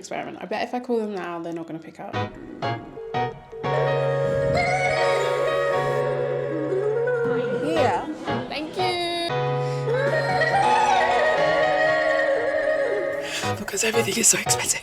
experiment. I bet if I call them now, they're not going to pick up. Here. Thank you. Because everything is so expensive.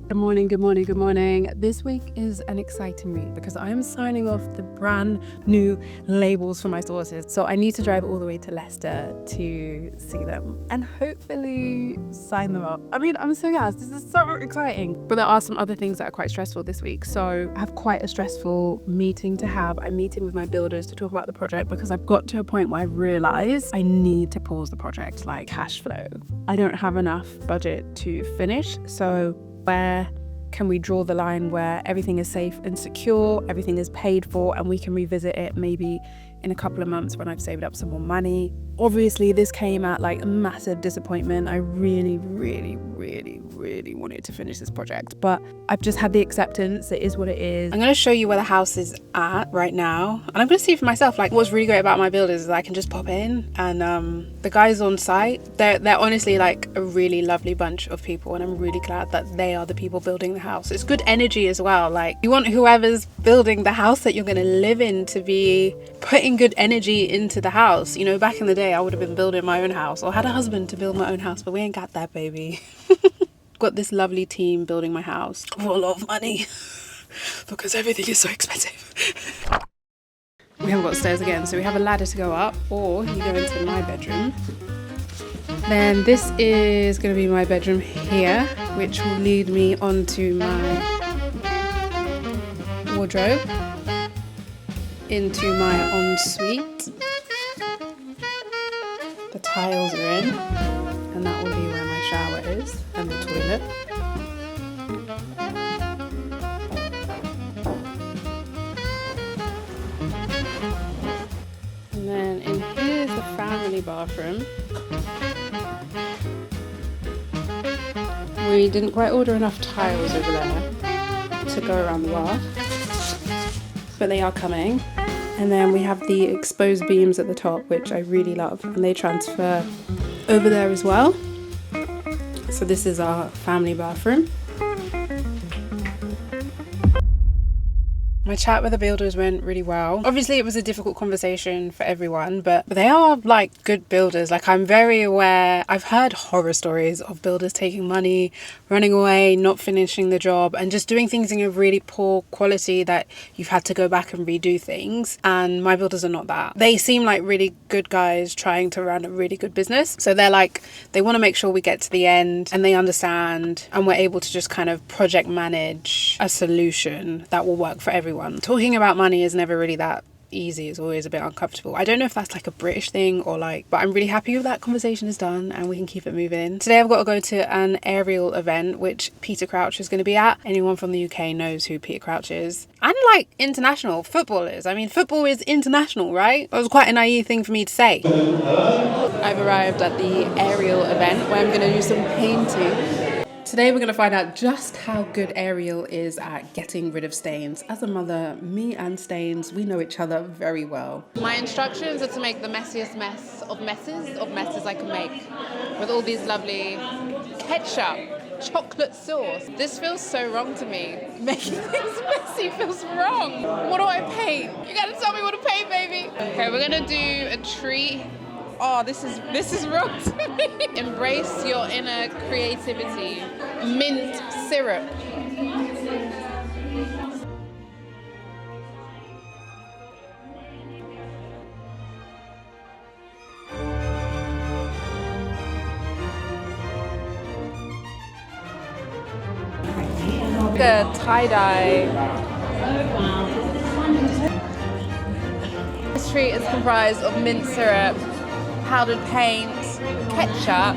Good morning, good morning, good morning. This week is an exciting week because I am signing off the brand new labels for my sources. So I need to drive all the way to Leicester to see them and hopefully sign them up. I mean, I'm so gassed. This is so exciting. But there are some other things that are quite stressful this week. So I have quite a stressful meeting to have. I'm meeting with my builders to talk about the project because I've got to a point where I realised I need to pause the project, like cash flow. I don't have enough budget to finish. So where can we draw the line where everything is safe and secure, everything is paid for, and we can revisit it maybe in a couple of months when I've saved up some more money. Obviously, this came at like a massive disappointment. I really wanted to finish this project, but I've just had the acceptance. It is what it is. I'm going to show you where the house is at right now, and I'm going to see for myself. Like, what's really great about my builders is I can just pop in, and the guys on site, they're honestly like a really lovely bunch of people, and I'm really glad that they are the people building the house. It's good energy as well. Like, you want whoever's building the house that you're going to live in to be putting good energy into the house. You know, back in the day I would have been building my own house or had a husband to build my own house, but we ain't got that, baby. Got this lovely team building my house for a lot of money because everything is so expensive. We haven't got stairs again, so we have a ladder to go up, or you go into my bedroom. Then this is going to be my bedroom here, which will lead me onto my wardrobe, into my ensuite. The tiles are in, and that will be where my shower is, and the toilet. And then in here is the family bathroom. We didn't quite order enough tiles over there to go around the bath, but they are coming. And then we have the exposed beams at the top, which I really love, and they transfer over there as well. So this is our family bathroom. My chat with the builders went really well. Obviously it was a difficult conversation for everyone, but they are like good builders. Like, I'm very aware, I've heard horror stories of builders taking money, running away, not finishing the job, and just doing things in a really poor quality that you've had to go back and redo things. And my builders are not that. They seem like really good guys trying to run a really good business. So they're like, they want to make sure we get to the end and they understand, and we're able to just kind of project manage a solution that will work for everyone. Talking about money is never really that easy. It's always a bit uncomfortable. I don't know if that's like a British thing or like, but I'm really happy with that conversation is done and we can keep it moving. Today I've got to go to an Ariel event which Peter Crouch is going to be at. Anyone from the UK knows who Peter Crouch is. And like international footballers. I mean, football is international, right? That was quite a naive thing for me to say. I've arrived at the Ariel event where I'm going to do some painting. Today we're going to find out just how good Ariel is at getting rid of stains. As a mother, me and stains, we know each other very well. My instructions are to make the messiest mess of messes I can make, with all these lovely ketchup, chocolate sauce. This feels so wrong to me. Making things messy feels wrong. What do I paint? You gotta tell me what to paint, baby. Okay, we're gonna do a tree. Oh, this is wrong to me. Embrace your inner creativity. Mint syrup. The tie-dye. This treat is comprised of mint syrup, powdered paint, ketchup,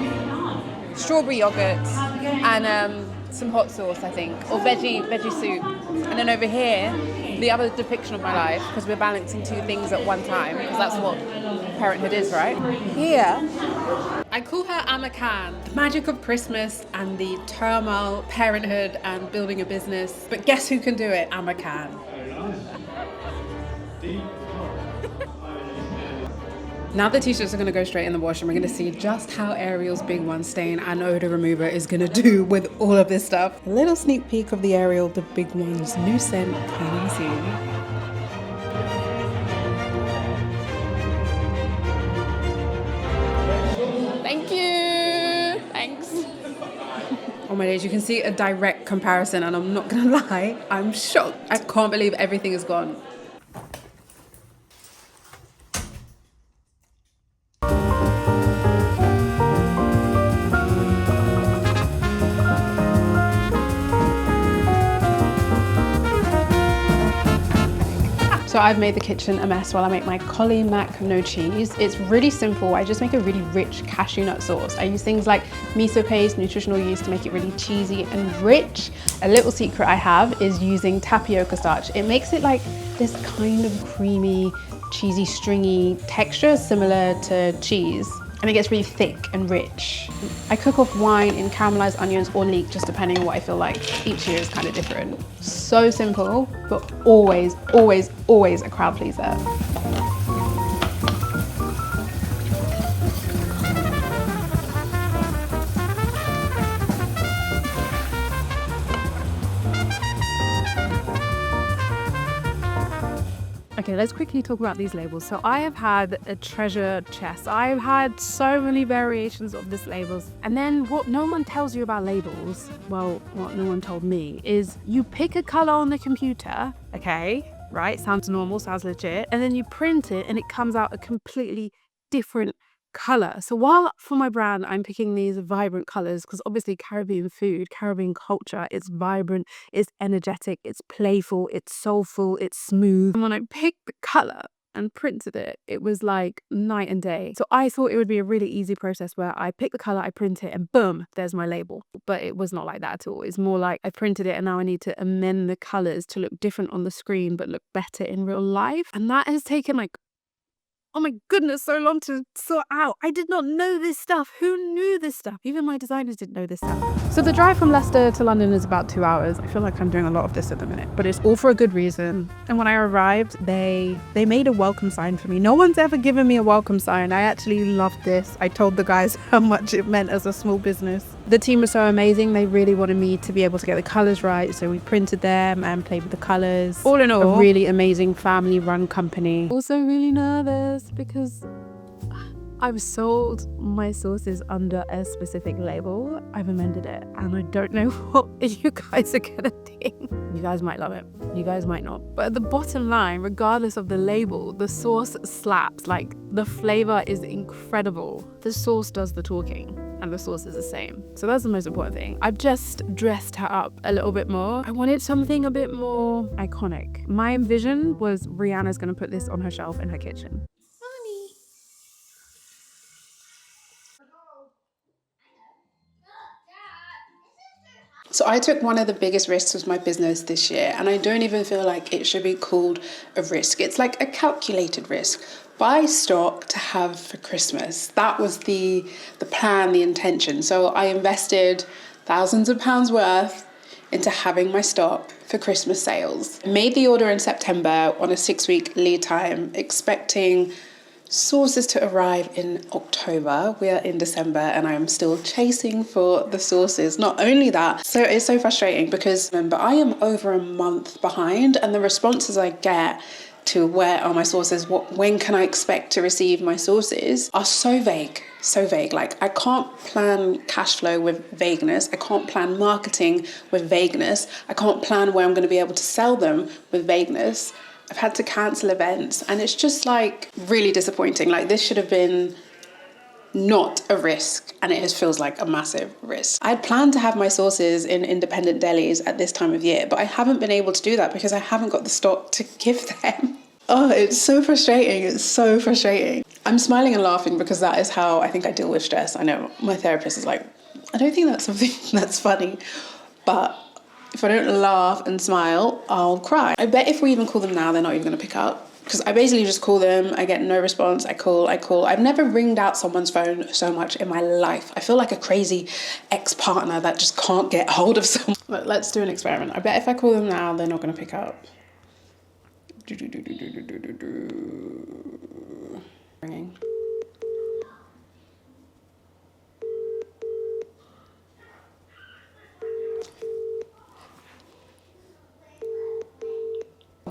strawberry yogurt, and some hot sauce, I think, or veggie soup. And then over here, the other depiction of my life, because we're balancing two things at one time, because that's what parenthood is, right? Here, I call her Amma Khan, the magic of Christmas and the turmoil, parenthood and building a business. But guess who can do it? Amma Khan. Now the t-shirts are going to go straight in the wash and we're going to see just how Ariel's Big One stain and odor remover is going to do with all of this stuff. A little sneak peek of the Ariel The Big One's new scent coming soon. Thank you. Thanks. Oh my days, you can see a direct comparison and I'm not gonna lie, I'm shocked. I can't believe everything is gone. So I've made the kitchen a mess while I make my cauli mac no cheese. It's really simple. I just make a really rich cashew nut sauce. I use things like miso paste, nutritional yeast to make it really cheesy and rich. A little secret I have is using tapioca starch. It makes it like this kind of creamy, cheesy, stringy texture similar to cheese. And it gets really thick and rich. I cook off wine in caramelized onions or leek, just depending on what I feel like. Each year is kind of different. So simple, but always, always, always a crowd pleaser. Okay, let's quickly talk about these labels. So I have had a treasure chest. I've had so many variations of these labels. And then what no one tells you about labels, well, what no one told me, is you pick a color on the computer, okay, right? Sounds normal, sounds legit. And then you print it and it comes out a completely different color. So while for my brand, I'm picking these vibrant colors because obviously Caribbean food, Caribbean culture, it's vibrant, it's energetic, it's playful, it's soulful, it's smooth. And when I picked the color and printed it, it was like night and day. So I thought it would be a really easy process where I pick the color, I print it, and boom, there's my label. But it was not like that at all. It's more like I printed it and now I need to amend the colors to look different on the screen but look better in real life. And that has taken like, oh my goodness, so long to sort out. I did not know this stuff. Who knew this stuff? Even my designers didn't know this stuff. So the drive from Leicester to London is about 2 hours. I feel like I'm doing a lot of this at the minute, but it's all for a good reason. And when I arrived, they made a welcome sign for me. No one's ever given me a welcome sign. I actually loved this. I told the guys how much it meant as a small business. The team was so amazing. They really wanted me to be able to get the colors right. So we printed them and played with the colors. All in all, a really amazing family run company. Also really nervous because I've sold my sauces under a specific label. I've amended it and I don't know what you guys are gonna think. You guys might love it, you guys might not. But at the bottom line, regardless of the label, the sauce slaps. Like, the flavor is incredible. The sauce does the talking and the sauce is the same. So that's the most important thing. I've just dressed her up a little bit more. I wanted something a bit more iconic. My vision was Rihanna's gonna put this on her shelf in her kitchen. So I took one of the biggest risks with my business this year, and I don't even feel like it should be called a risk. It's like a calculated risk. Buy stock to have for Christmas. That was the plan, the intention. So I invested thousands of pounds worth into having my stock for Christmas sales. Made the order in September on a 6-week lead time, expecting sauces to arrive in October. We are in December and I am still chasing for the sauces. Not only that, so it's so frustrating because remember, I am over a month behind and the responses I get to where are my sauces, when can I expect to receive my sauces, are so vague. So vague. Like, I can't plan cash flow with vagueness. I can't plan marketing with vagueness. I can't plan where I'm going to be able to sell them with vagueness. I've had to cancel events and it's just like really disappointing. Like, this should have been not a risk and it just feels like a massive risk. I had planned to have my sauces in independent delis at this time of year, but I haven't been able to do that because I haven't got the stock to give them. Oh, it's so frustrating. It's so frustrating. I'm smiling and laughing because that is how I think I deal with stress. I know my therapist is like, I don't think that's something that's funny, but if I don't laugh and smile, I'll cry. I bet if we even call them now, they're not even going to pick up. Because I basically just call them, I get no response, I call. I've never ringed out someone's phone so much in my life. I feel like a crazy ex-partner that just can't get hold of someone. Look, let's do an experiment. I bet if I call them now, they're not going to pick up. Ringing.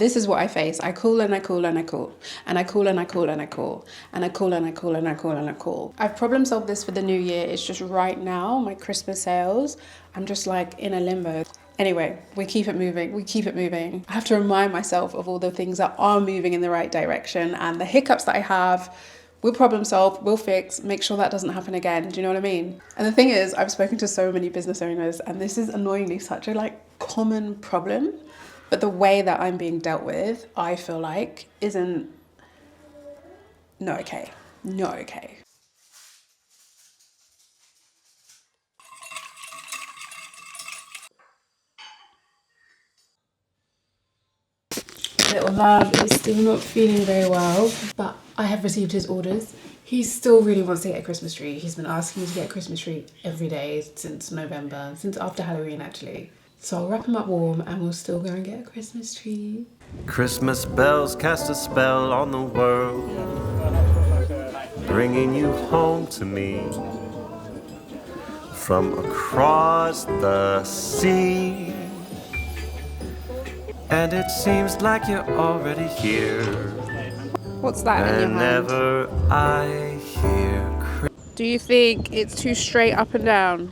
this is what I face. I call and I call and I call. And I call and I call and I call. And I call and I call and I call and I call. I've problem solved this for the new year. It's just right now, my Christmas sales, I'm just like in a limbo. Anyway, we keep it moving. We keep it moving. I have to remind myself of all the things that are moving in the right direction, and the hiccups that I have, we'll problem solve, we'll fix, make sure that doesn't happen again. Do you know what I mean? And the thing is, I've spoken to so many business owners, and this is annoyingly such a like common problem, but the way that I'm being dealt with, I feel like isn't not okay. Not okay. Little love is still not feeling very well, but I have received his orders. He still really wants to get a Christmas tree. He's been asking me to get a Christmas tree every day since November, since after Halloween actually. So I'll wrap him up warm and we'll still go and get a Christmas tree. Christmas bells cast a spell on the world, bringing you home to me from across the sea. And it seems like you're already here. What's that in your hand? Whenever I hear Do you think it's too straight up and down?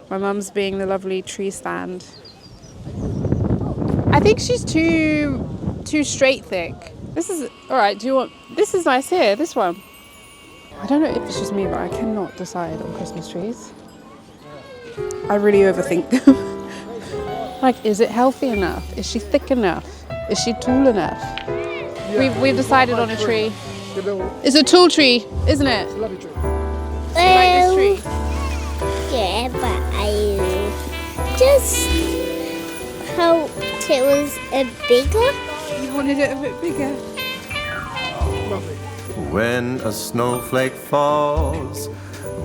My mum's being the lovely tree stand. I think she's too straight thick. This is alright, do you want this is nice here, this one. I don't know if it's just me, but I cannot decide on Christmas trees. I really overthink them. Like, is it healthy enough? Is she thick enough? Is she tall enough? We've decided on a tree. It's a tall tree, isn't it? It's a lovely tree. You like this tree? Yeah, but I just hoped it was a bigger. You wanted it a bit bigger. when a snowflake falls,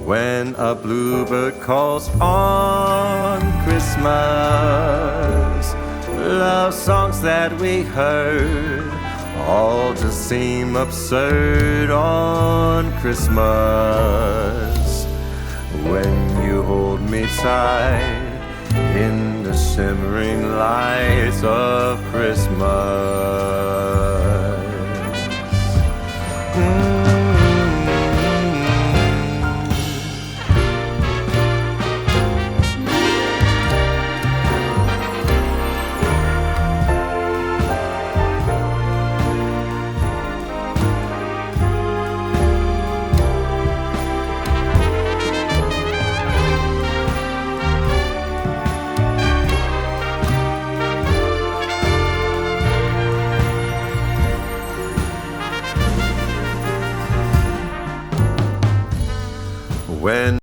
when a bluebird calls on Christmas. Love songs that we heard all just seem absurd on Christmas. When you hold me tight in the shimmering lights of Christmas. When